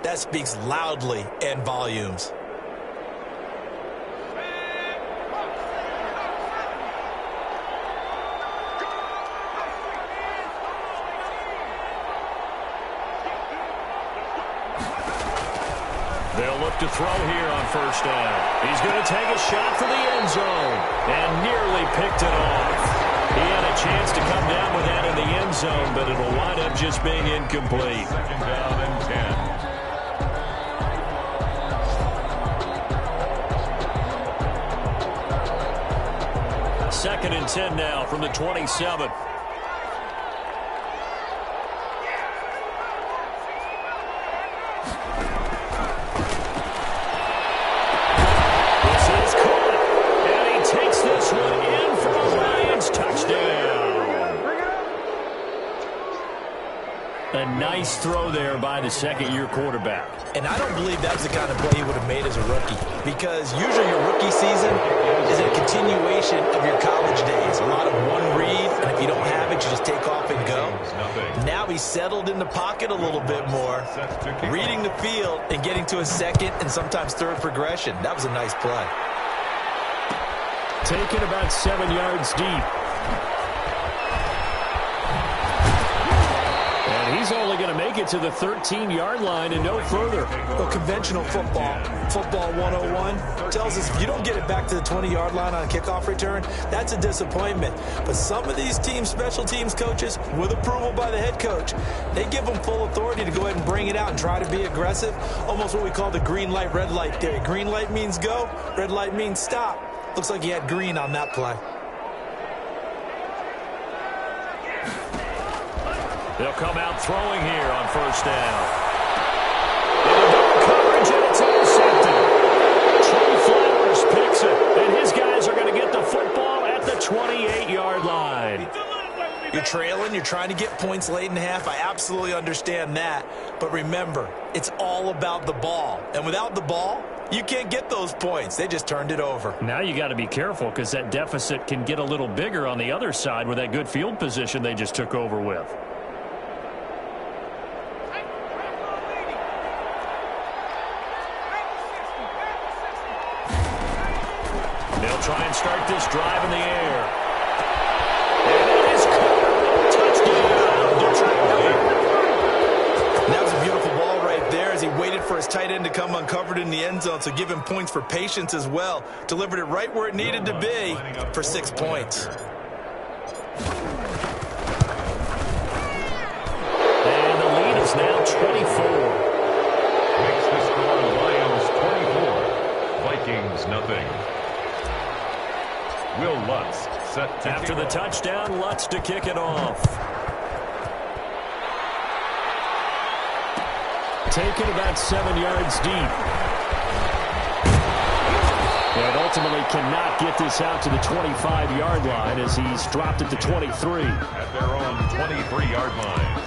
That speaks loudly in volumes. They'll look to throw here on first down. He's going to take a shot for the end zone and nearly picked it off. He had a chance to come down with that in the end zone, but it'll wind up just being incomplete. Second down and 10. Second and 10 now from the 27. A nice throw there by the second-year quarterback. And I don't believe that's the kind of play he would have made as a rookie, because usually your rookie season is a continuation of your college days. A lot of one read, and if you don't have it, you just take off and go. Now he's settled in the pocket a little bit more, reading the field and getting to a second and sometimes third progression. That was a nice play. Taken about 7 yards deep. He's only going to make it to the 13-yard line and no further. Well, conventional football 101, tells us if you don't get it back to the 20-yard line on a kickoff return, that's a disappointment. But some of these teams, special teams coaches, with approval by the head coach, they give them full authority to go ahead and bring it out and try to be aggressive. Almost what we call the green light, red light theory. Green light means go, red light means stop. Looks like he had green on that play. They'll come out throwing here on first down. Into double coverage, and it's intercepted. Trey Flowers picks it, and his guys are going to get the football at the 28-yard line. You're trailing, you're trying to get points late in the half. I absolutely understand that. But remember, it's all about the ball. And without the ball, you can't get those points. They just turned it over. Now you got to be careful, because that deficit can get a little bigger on the other side with that good field position they just took over with. They'll try and start this drive in the air. And it is caught. Touchdown, Detroit. That was a beautiful ball right there as he waited for his tight end to come uncovered in the end zone, so give him points for patience as well. Delivered it right where it needed to be for 6 points. And the lead is now 24. Makes the score Lions 24, Vikings nothing. Will Lutz set to After the touchdown, Lutz to kick it off. Taken about 7 yards deep. And ultimately cannot get this out to the 25-yard line as he's dropped at the 23. at their own 23-yard line.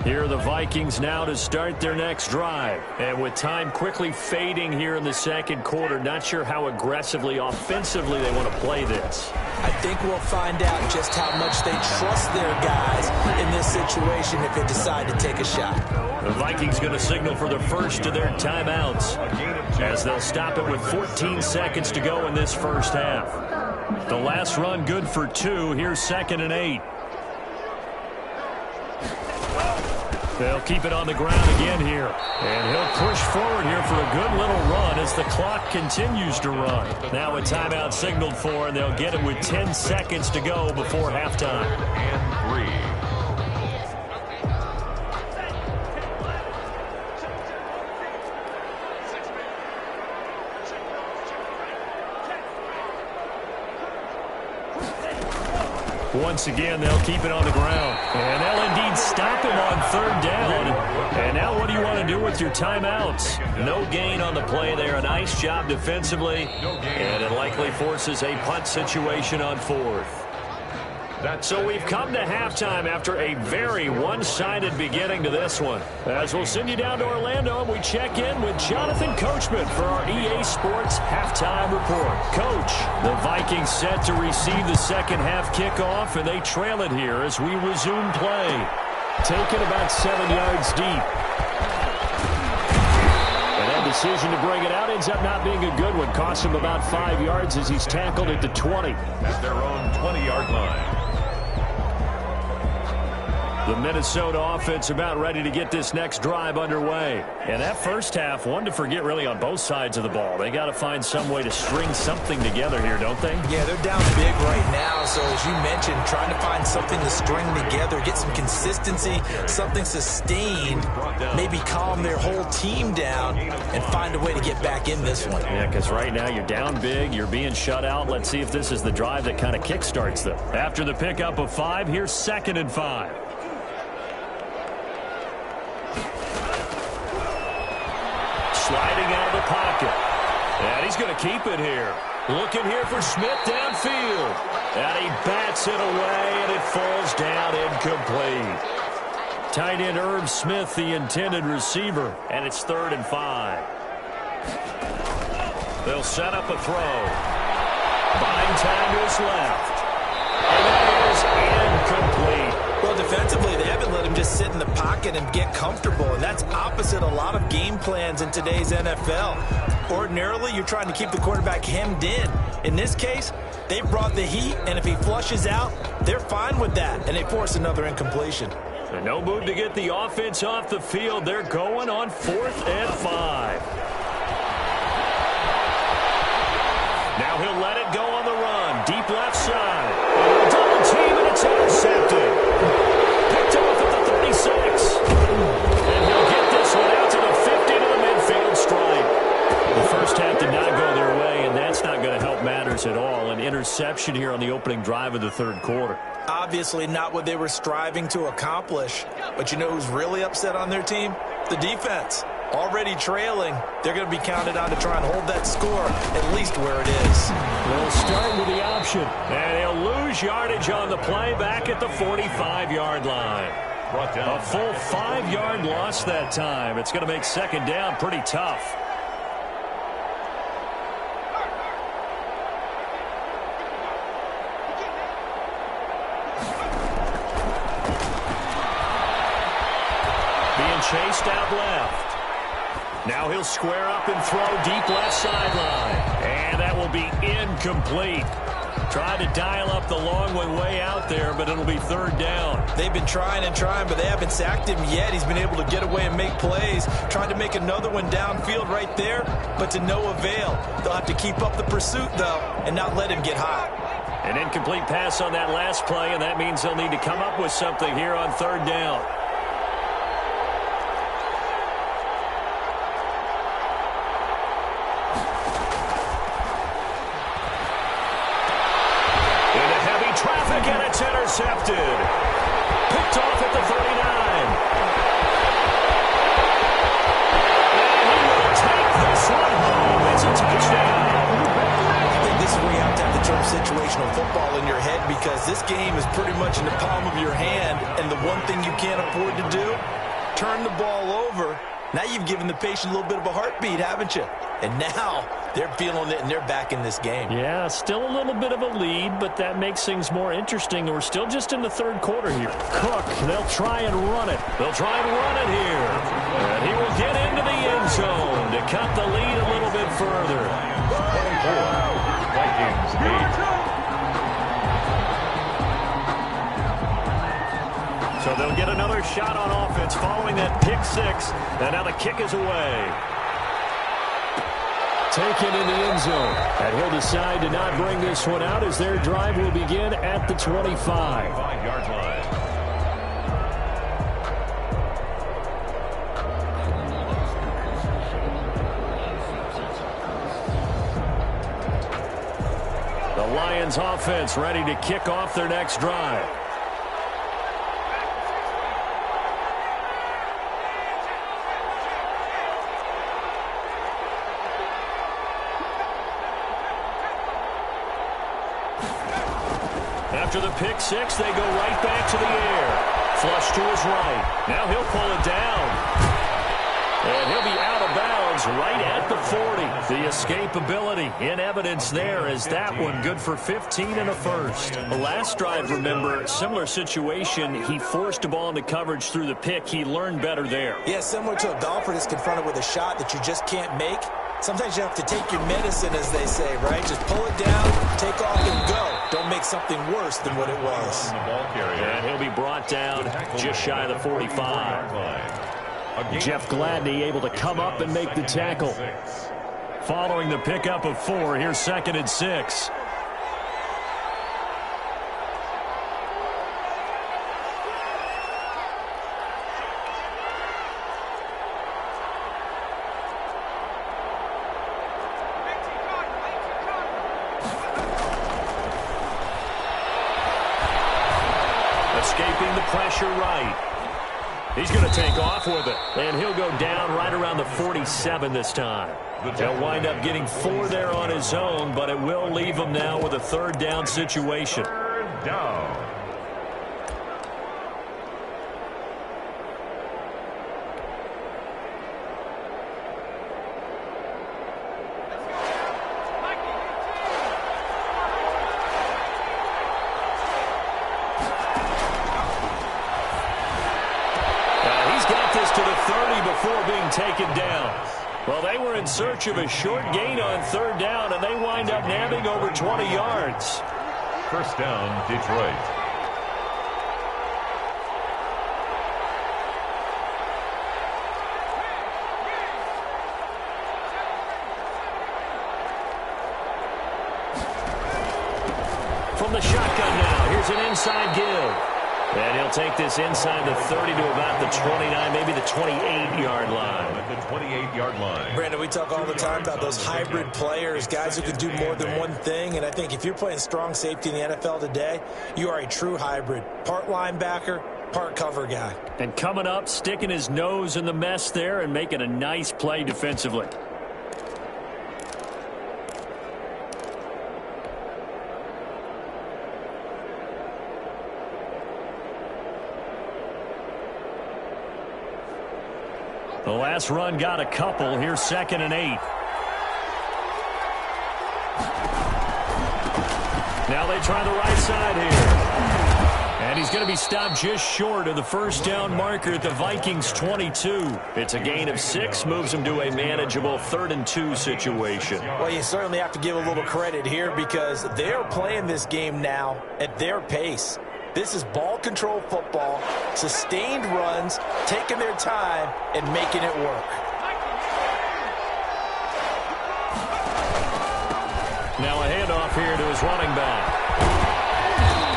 Here are the Vikings now to start their next drive. And with time quickly fading here in the second quarter, not sure how aggressively, offensively they want to play this. I think we'll find out just how much they trust their guys in this situation if they decide to take a shot. The Vikings going to signal for the first of their timeouts as they'll stop it with 14 seconds to go in this first half. The last run good for 2. Here's 2nd and 8. They'll keep it on the ground again here. And he'll push forward here for a good little run as the clock continues to run. Now a timeout signaled for, and they'll get it with 10 seconds to go before halftime. And 3. Once again, they'll keep it on the ground. And they'll indeed stop him on 3rd down. And now what do you want to do with your timeouts? No gain on the play there. A nice job defensively. And it likely forces a punt situation on 4th. So we've come to halftime after a very one-sided beginning to this one. As we'll send you down to Orlando, and we check in with Jonathan Coachman for our EA Sports Halftime Report. Coach, the Vikings set to receive the second half kickoff, and they trail it here as we resume play. Taken about 7 yards deep. And that decision to bring it out ends up not being a good one. Costs him about 5 yards as he's tackled at the 20. At their own 20-yard line. The Minnesota offense about ready to get this next drive underway. And that first half, one to forget really on both sides of the ball. They got to find some way to string something together here, don't they? Yeah, they're down big right now. So as you mentioned, trying to find something to string together, get some consistency, something sustained, maybe calm their whole team down and find a way to get back in this one. Yeah, because right now you're down big, you're being shut out. Let's see if this is the drive that kind of kickstarts them. After the pickup of 5, here's 2nd and 5. Sliding out of the pocket. And he's going to keep it here. Looking here for Smith downfield. And he bats it away, and it falls down incomplete. Tight end Irv Smith, the intended receiver, and it's 3rd and 5. They'll set up a throw. Buying time to his left. And that is incomplete. Well, defensively, they haven't let him just sit in the pocket and get comfortable, and that's opposite a lot of game plans in today's NFL. Ordinarily, you're trying to keep the quarterback hemmed in. In this case, they brought the heat, and if he flushes out, they're fine with that, and they force another incompletion. And no move to get the offense off the field. They're going on 4th and 5. Now he'll let it go on the run. Deep left side. And a double team, and it's intercepted. Picked off at the 36. And he'll get this one out to the 50 to the midfield stripe. The first half did not go their way, and that's not going to help matters at all. An interception here on the opening drive of the 3rd quarter. Obviously not what they were striving to accomplish. But you know who's really upset on their team? The defense. Already trailing, they're going to be counted on to try and hold that score at least where it is. They'll start with the option. And he'll lose yardage on the play back at the 45-yard line. A full 5-yard loss that time. It's going to make 2nd down pretty tough. Being chased out left. Now he'll square up and throw deep left sideline. And that will be incomplete. Tried to dial up the long one way out there, but it'll be 3rd down. They've been trying and trying, but they haven't sacked him yet. He's been able to get away and make plays. Tried to make another one downfield right there, but to no avail. They'll have to keep up the pursuit, though, and not let him get hot. An incomplete pass on that last play, and that means they'll need to come up with something here on 3rd down. And it's intercepted. Picked off at the 39. And he will take this one home. It's a touchdown. I think this is where you have to have the term situational football in your head, because this game is pretty much in the palm of your hand, and the one thing you can't afford to do, turn the ball over. Now you've given the patient a little bit of a heartbeat, haven't you? And now they're feeling it, and they're back in this game. Yeah, still a little bit of a lead, but that makes things more interesting. We're still just in the 3rd quarter here. Cook, they'll try and run it. They'll try and run it here. And he will get into the end zone to cut the lead a little bit further. 24, Vikings 8. So they'll get another shot on offense following that pick 6. And now the kick is away. Taken in the end zone. And he'll decide to not bring this one out as their drive will begin at the 25. 5-yard line. The Lions offense ready to kick off their next drive. After the pick six, they go right back to the air. Flush to his right. Now he'll pull it down. And he'll be out of bounds right at the 40. The escapability in evidence there as that one good for 15 and a first. The last drive, remember, similar situation. He forced a ball into coverage through the pick. He learned better there. Yeah, similar to a golfer that's confronted with a shot that you just can't make. Sometimes you have to take your medicine, as they say, right? Just pull it down, take off, and go. Don't make something worse than what it was. And he'll be brought down just shy of the 45. Jeff Gladney able to come up and make the tackle. Following the pickup of 4, here's 2nd and 6. Escaping the pressure right. He's going to take off with it, and he'll go down right around the 47 this time. He'll wind up getting 4 there on his own, but it will leave him now with a 3rd down situation. 3rd down. To the 30 before being taken down. Well, they were in search of a short gain on 3rd down, and they wind up nabbing over 20 yards. 1st down, Detroit. From the shotgun now, here's an inside give. And he'll take this inside the 30 to about the 29, maybe the 28-yard line. At the 28-yard line. Brandon, we talk all the time about those hybrid players, guys who can do more than one thing. And I think if you're playing strong safety in the NFL today, you are a true hybrid. Part linebacker, part cover guy. And coming up, sticking his nose in the mess there and making a nice play defensively. The last run got a couple. Here's 2nd and 8. Now they try the right side here. And he's going to be stopped just short of the 1st down marker at the Vikings 22. It's a gain of 6, moves him to a manageable 3rd and 2 situation. Well, you certainly have to give a little credit here because they're playing this game now at their pace. This is ball control football, sustained runs, taking their time, and making it work. Now a handoff here to his running back.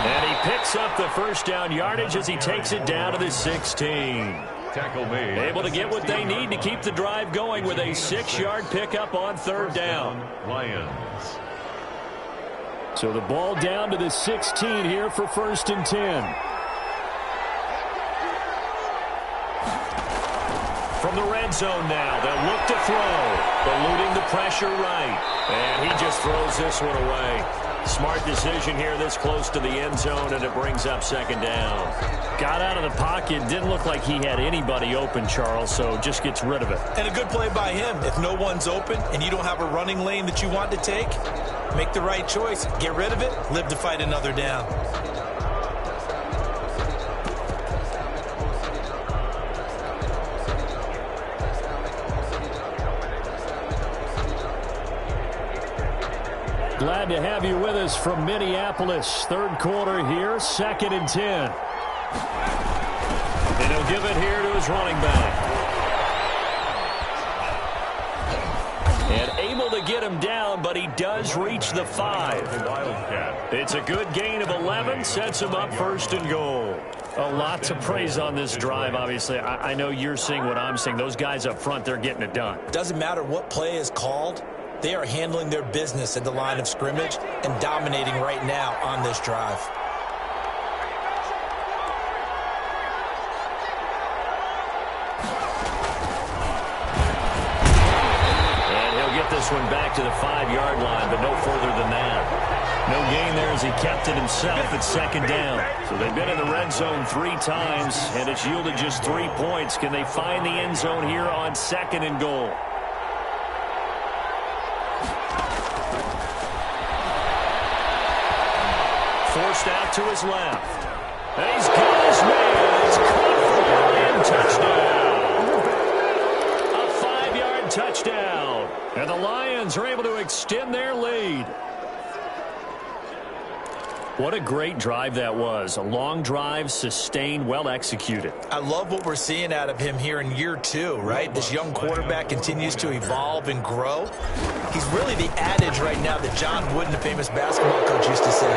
And he picks up the 1st down yardage as he takes it down to the 16. Tackle made. Able to get what they need to keep the drive going with a 6-yard pickup on 3rd down. Lions. So the ball down to the 16 here for 1st and 10. From the red zone now, they'll look to throw. Eluding the pressure right. And he just throws this one away. Smart decision here this close to the end zone, and it brings up 2nd down. Got out of the pocket. Didn't look like he had anybody open, Charles, so just gets rid of it. And a good play by him. If no one's open and you don't have a running lane that you want to take, make the right choice. Get rid of it. Live to fight another down. Glad to have you with us from Minneapolis. 3rd quarter here, 2nd and 10. And he'll give it here to his running back. And able to get him down, but he does reach the 5. Wildcat. It's a good gain of 11, sets him up 1st and goal. A lot to praise on this drive, obviously. I know you're seeing what I'm seeing. Those guys up front, they're getting it done. Doesn't matter what play is called. They are handling their business at the line of scrimmage and dominating right now on this drive. And he'll get this one back to the 5-yard line, but no further than that. No gain there as he kept it himself at second down. So they've been in the red zone 3 times, and it's yielded just 3 points. Can they find the end zone here on 2nd and goal? Forced out to his left. And he's got his man. It's caught for the Lion touchdown. A 5-yard touchdown. And the Lions are able to extend their lead. What a great drive that was. A long drive, sustained, well executed. I love what we're seeing out of him here in year 2, right? This young quarterback continues to evolve and grow. He's really the adage right now that John Wooden, the famous basketball coach, used to say.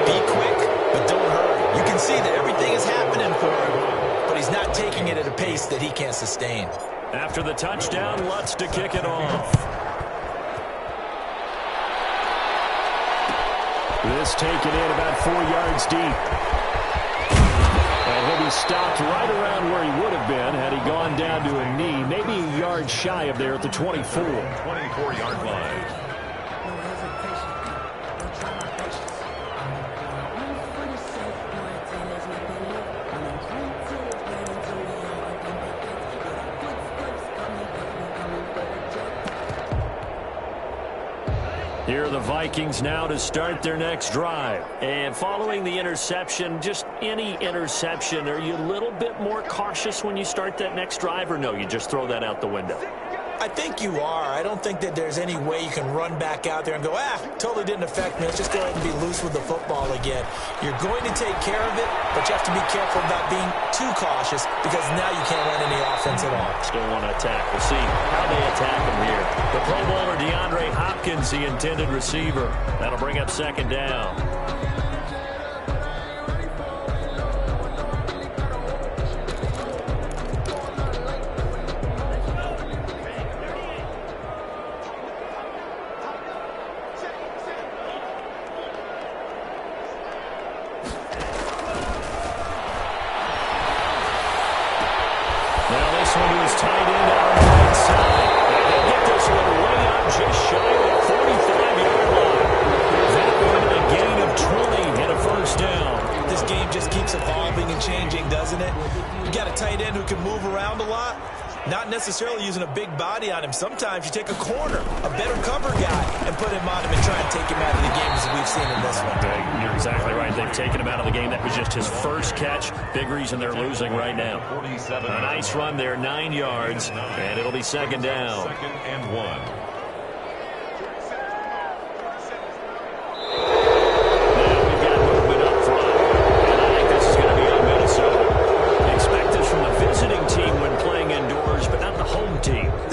Be quick, but don't hurry. You can see that everything is happening for him, but he's not taking it at a pace that he can't sustain. After the touchdown, Lutz to kick it off. This taken in about 4 yards deep. And he'll be stopped right around where he would have been had he gone down to a knee, maybe a yard shy of there at the 24. 24-yard line. Here are the Vikings now to start their next drive. And following the interception, just any interception, are you a little bit more cautious when you start that next drive, or no, you just throw that out the window? I think you are. I don't think that there's any way you can run back out there and go, totally didn't affect me. Let's just go ahead and be loose with the football again. You're going to take care of it, but you have to be careful about being too cautious because now you can't run any offense at all. Still want to attack. We'll see how they attack him here. The Pro Bowler DeAndre Hopkins, the intended receiver. That'll bring up 2nd down. Necessarily using a big body on him. Sometimes you take a corner, a better cover guy, and put him on him and try and take him out of the game as we've seen in this one. You're exactly right. They've taken him out of the game. That was just his first catch. Big reason they're losing right now. A nice run there, 9 yards, and it'll be 2nd down. 2nd and 1.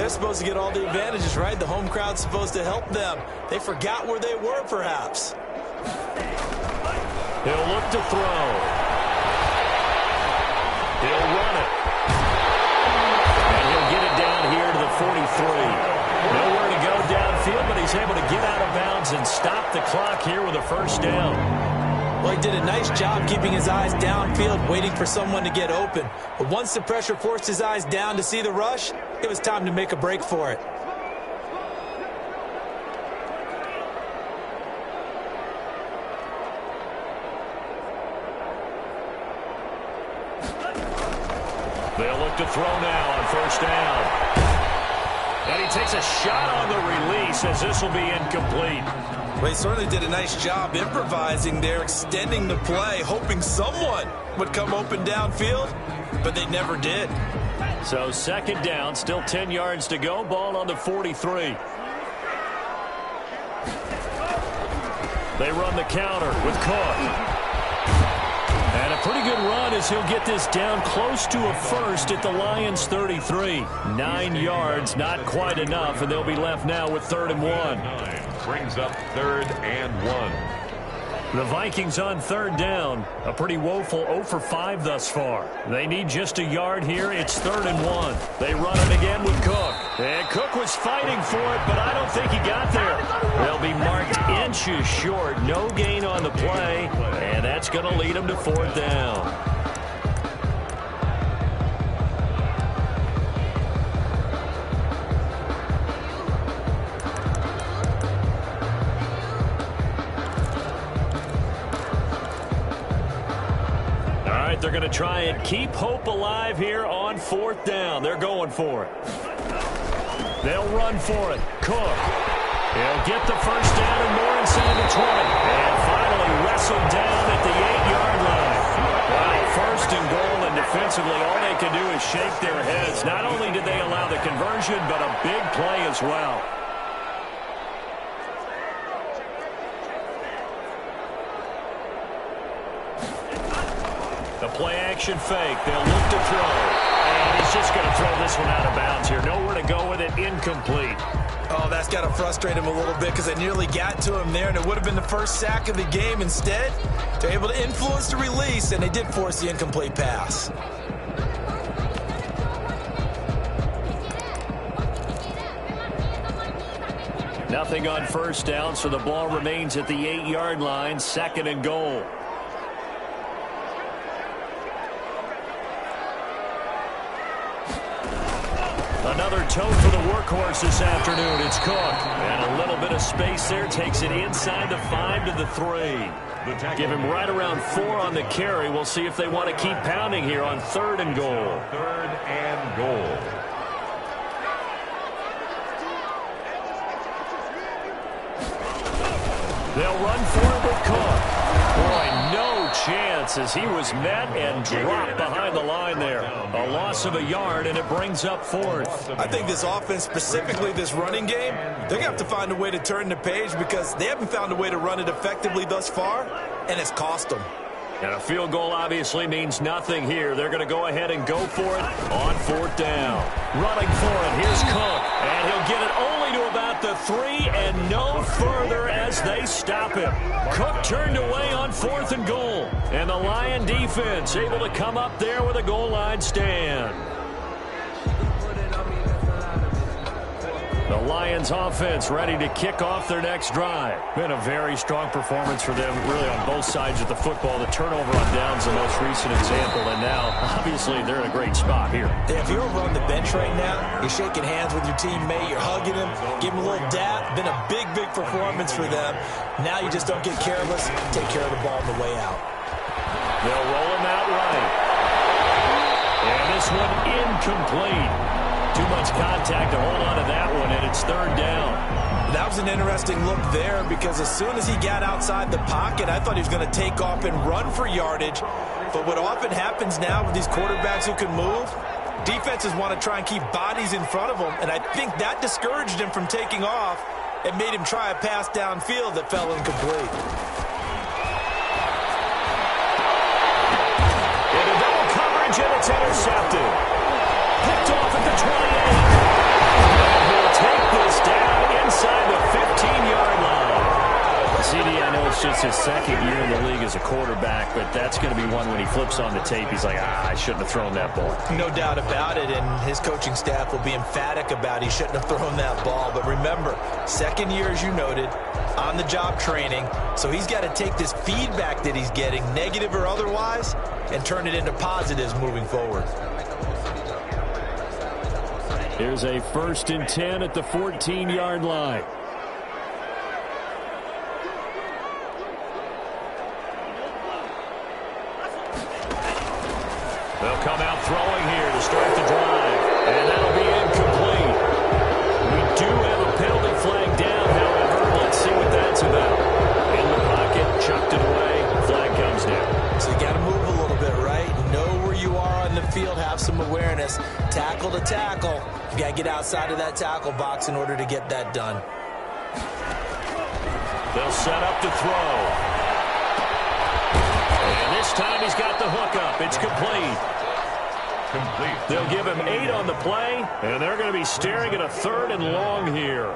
Supposed to get all the advantages, right? The home crowd's supposed to help them. They forgot where they were, perhaps. He'll look to throw. He'll run it. And he'll get it down here to the 43. Nowhere to go downfield, but he's able to get out of bounds and stop the clock here with a 1st down. Well, he did a nice job keeping his eyes downfield, waiting for someone to get open. But once the pressure forced his eyes down to see the rush, it was time to make a break for it. They'll look to throw now on 1st down. And he takes a shot on the release as this will be incomplete. Well, he certainly did a nice job improvising there, extending the play, hoping someone would come open downfield, but they never did. So 2nd down, still 10 yards to go, ball on the 43. They run the counter with Cook. And a pretty good run as he'll get this down close to a 1st at the Lions' 33. 9 yards, not quite enough, and they'll be left now with 3rd and 1. Brings up 3rd and 1. The Vikings on 3rd down. A pretty woeful 0 for 5 thus far. They need just a yard here. It's 3rd and 1. They run it again with Cook. And Cook was fighting for it, but I don't think he got there. They'll be marked inches short. No gain on the play, and that's going to lead them to 4th down. to try and keep hope alive here on 4th down. They're going for it. They'll run for it. Cook. He'll get the first down and more inside the 20. And finally wrestled down at the 8-yard line. Well, 1st and goal, and defensively all they can do is shake their heads. Not only did they allow the conversion, but a big play as well. The play-action fake. They'll look to throw. And he's just going to throw this one out of bounds here. Nowhere to go with it. Incomplete. Oh, that's got to frustrate him a little bit because they nearly got to him there, and it would have been the first sack of the game. Instead, they're able to influence the release, and they did force the incomplete pass. Nothing on 1st down, so the ball remains at the 8-yard line. 2nd and goal. Another toe for the workhorse this afternoon. It's Cook. And a little bit of space there. Takes it inside the 5 to the 3. Give him right around 4 on the carry. We'll see if they want to keep pounding here on 3rd and goal. 3rd and goal. They'll run for it with Cook. Boy, no chance as he was met and dropped behind the line there. A loss of a yard, and it brings up 4th. I think this offense, specifically this running game, they're going to have to find a way to turn the page because they haven't found a way to run it effectively thus far, and it's cost them. And a field goal obviously means nothing here. They're going to go ahead and go for it on 4th down. Running for it, here's Cook, and he'll get it only to about the 3 and no further as they stop him. Cook turned away on 4th and goal, and the Lion defense able to come up there with a goal line stand. The Lions offense ready to kick off their next drive. Been a very strong performance for them, really on both sides of the football. The turnover on downs the most recent example, and now, obviously, they're in a great spot here. Yeah, if you're over on the bench right now, you're shaking hands with your teammate, you're hugging him, give him a little dap. Been a big, big performance for them. Now you just don't get careless, take care of the ball on the way out. They'll roll him out right. And this one incomplete. Too much contact to hold on to that one, and it's 3rd down. That was an interesting look there because as soon as he got outside the pocket, I thought he was going to take off and run for yardage. But what often happens now with these quarterbacks who can move, defenses want to try and keep bodies in front of them, and I think that discouraged him from taking off and made him try a pass downfield that fell incomplete. Into double coverage, and it's intercepted. Picked off at the 28. And he'll take this down inside the 15-yard line. CD, I know it's just his 2nd year in the league as a quarterback, but that's going to be one when he flips on the tape. He's like, I shouldn't have thrown that ball. No doubt about it, and his coaching staff will be emphatic about he shouldn't have thrown that ball. But remember, 2nd year, as you noted, on-the-job training, so he's got to take this feedback that he's getting, negative or otherwise, and turn it into positives moving forward. Here's a 1st and 10 at the 14-yard line. They'll come out throwing here to start the drive, and that'll be incomplete. We do have a penalty flag down, however. Let's see what that's about. In the pocket, chucked it away, flag comes down. So you got to move a little bit, right? Know where you are on the field, have some awareness. Tackle to tackle. You got to get outside of that tackle box in order to get that done. They'll set up to throw. And this time he's got the hook up. It's complete. They'll give him 8 on the play, and they're going to be staring at a 3rd and long here.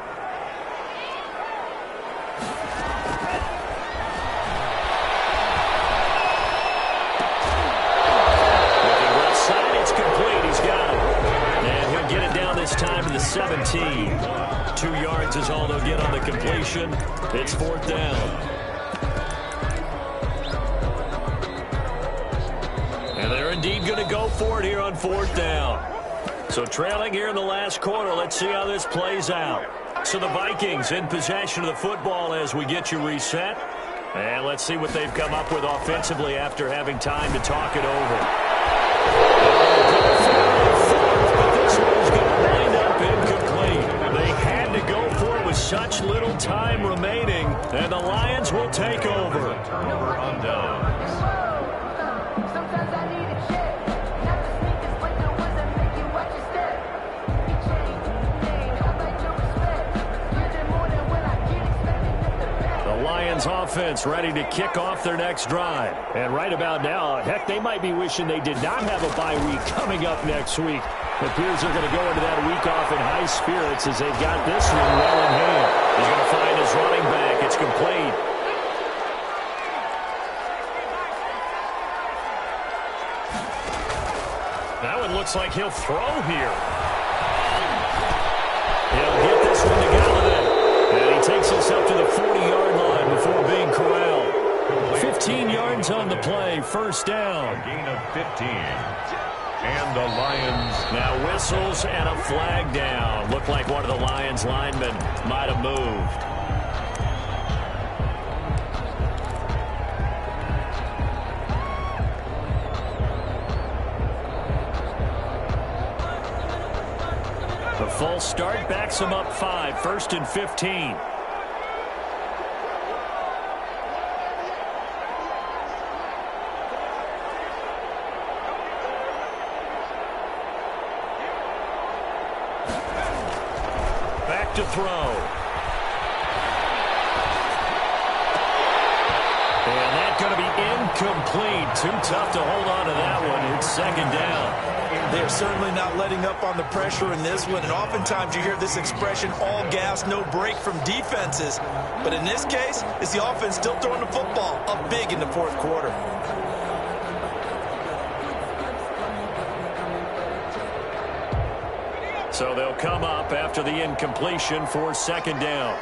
Looking left side, it's complete. He's got it. And he'll get it down this time to the 17. 2 yards is all they'll get on the completion. It's 4th down. And they're indeed going to go for it here on 4th down. So trailing here in the last quarter. Let's see how this plays out. So the Vikings in possession of the football as we get you reset. And let's see what they've come up with offensively after having time to talk it over. offense ready to kick off their next drive. And right about now, heck, they might be wishing they did not have a bye week coming up next week. It appears they're going to go into that week off in high spirits as they've got this one well in hand. He's going to find his running back. It's complete. That one looks like he'll throw here. He'll get this one to Galladay. And he takes us up to the 40-yard line before being corralled. 15 yards on the play, first down. A gain of 15. And the Lions. Now whistles and a flag down. Looked like one of the Lions linemen might have moved. The false start backs him up 5, first and 15. Back to throw. And that's going to be incomplete. Too tough to hold on to that one. It's second down. They're certainly not letting up on the pressure in this one, and oftentimes you hear this expression, all gas, no break from defenses. But in this case, it's the offense still throwing the football up big in the fourth quarter. So they'll come up after the incompletion for second down.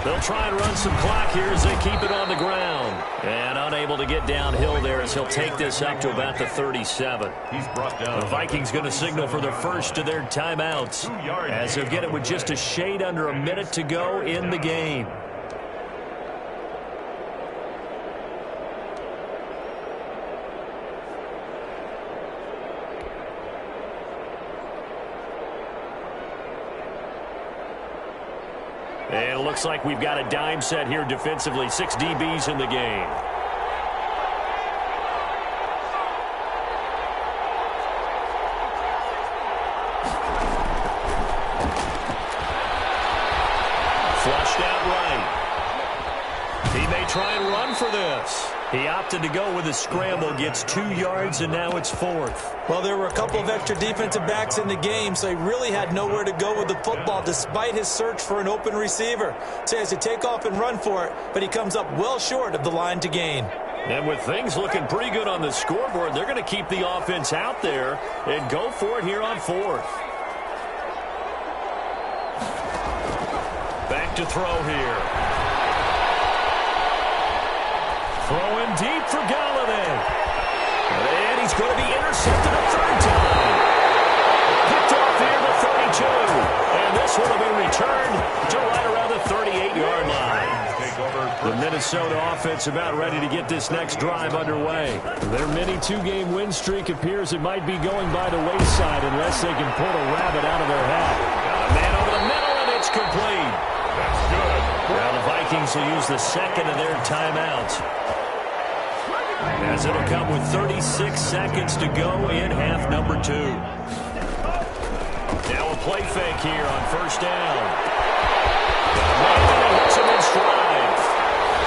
They'll try and run some clock here as they keep it on the ground. And unable to get downhill there as he'll take this up to about the 37. He's brought down. The Vikings going to signal for the first of their timeouts as they'll get it with just a shade under a minute to go in the game. And it looks like we've got a dime set here defensively. 6 DBs in the game. Flushed out right. He may try and run for this. He opted to go with a scramble, gets 2 yards, and now it's fourth. Well, there were a couple of extra defensive backs in the game, so he really had nowhere to go with the football despite his search for an open receiver. So he has to take off and run for it, but he comes up well short of the line to gain. And with things looking pretty good on the scoreboard, they're going to keep the offense out there and go for it here on fourth. Back to throw here. Throwing deep for Galladay. And he's going to be intercepted a third time. Picked off here the 32. And this one will be returned to right around the 38-yard line. The Minnesota offense about ready to get this next drive underway. Their mini 2-game win streak appears it might be going by the wayside unless they can pull a rabbit out of their hat. Got a man over the middle, and it's complete. That's good. Now the Vikings will use the second of their timeouts, as it'll come with 36 seconds to go in half number 2. Now a play fake here on first down. And hits him in stride.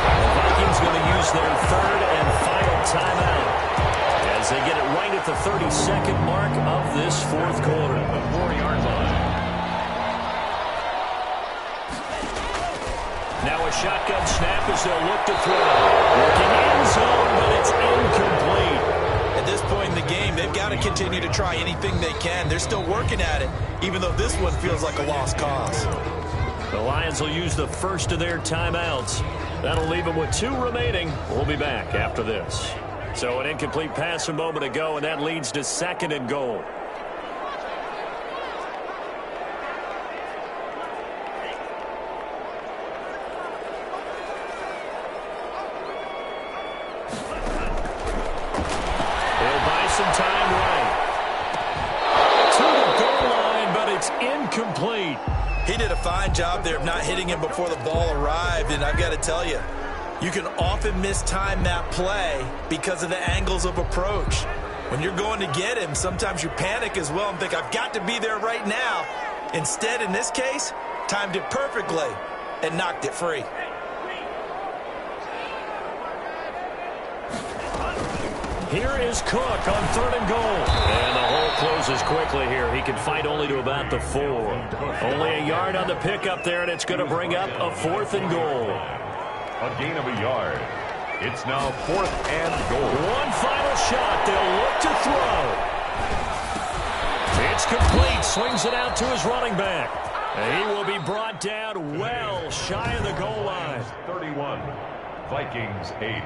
The Vikings going to use their third and final timeout as they get it right at the 32nd mark of this fourth quarter. The 4-yard line. Now a shotgun snap as they'll look to throw. Looking end zone, but it's incomplete. At this point in the game, they've got to continue to try anything they can. They're still working at it, even though this one feels like a lost cause. The Lions will use the first of their timeouts. That'll leave them with 2 remaining. We'll be back after this. So an incomplete pass a moment ago, and that leads to second and goal. Some time right to the goal line, but it's incomplete. He did a fine job there of not hitting him before the ball arrived, and I've got to tell you, you can often mistime that play because of the angles of approach. When you're going to get him, sometimes you panic as well and think, I've got to be there right now. Instead, in this case, timed it perfectly, and knocked it free. Here is Cook on 3rd and goal. And the hole closes quickly here. He can fight only to about the 4. Only a yard on the pickup there, and it's going to bring up a 4th and goal. A gain of a yard. It's now 4th and goal. One final shot. They'll look to throw. It's complete. Swings it out to his running back. And he will be brought down well shy of the goal line. 31. Vikings 8.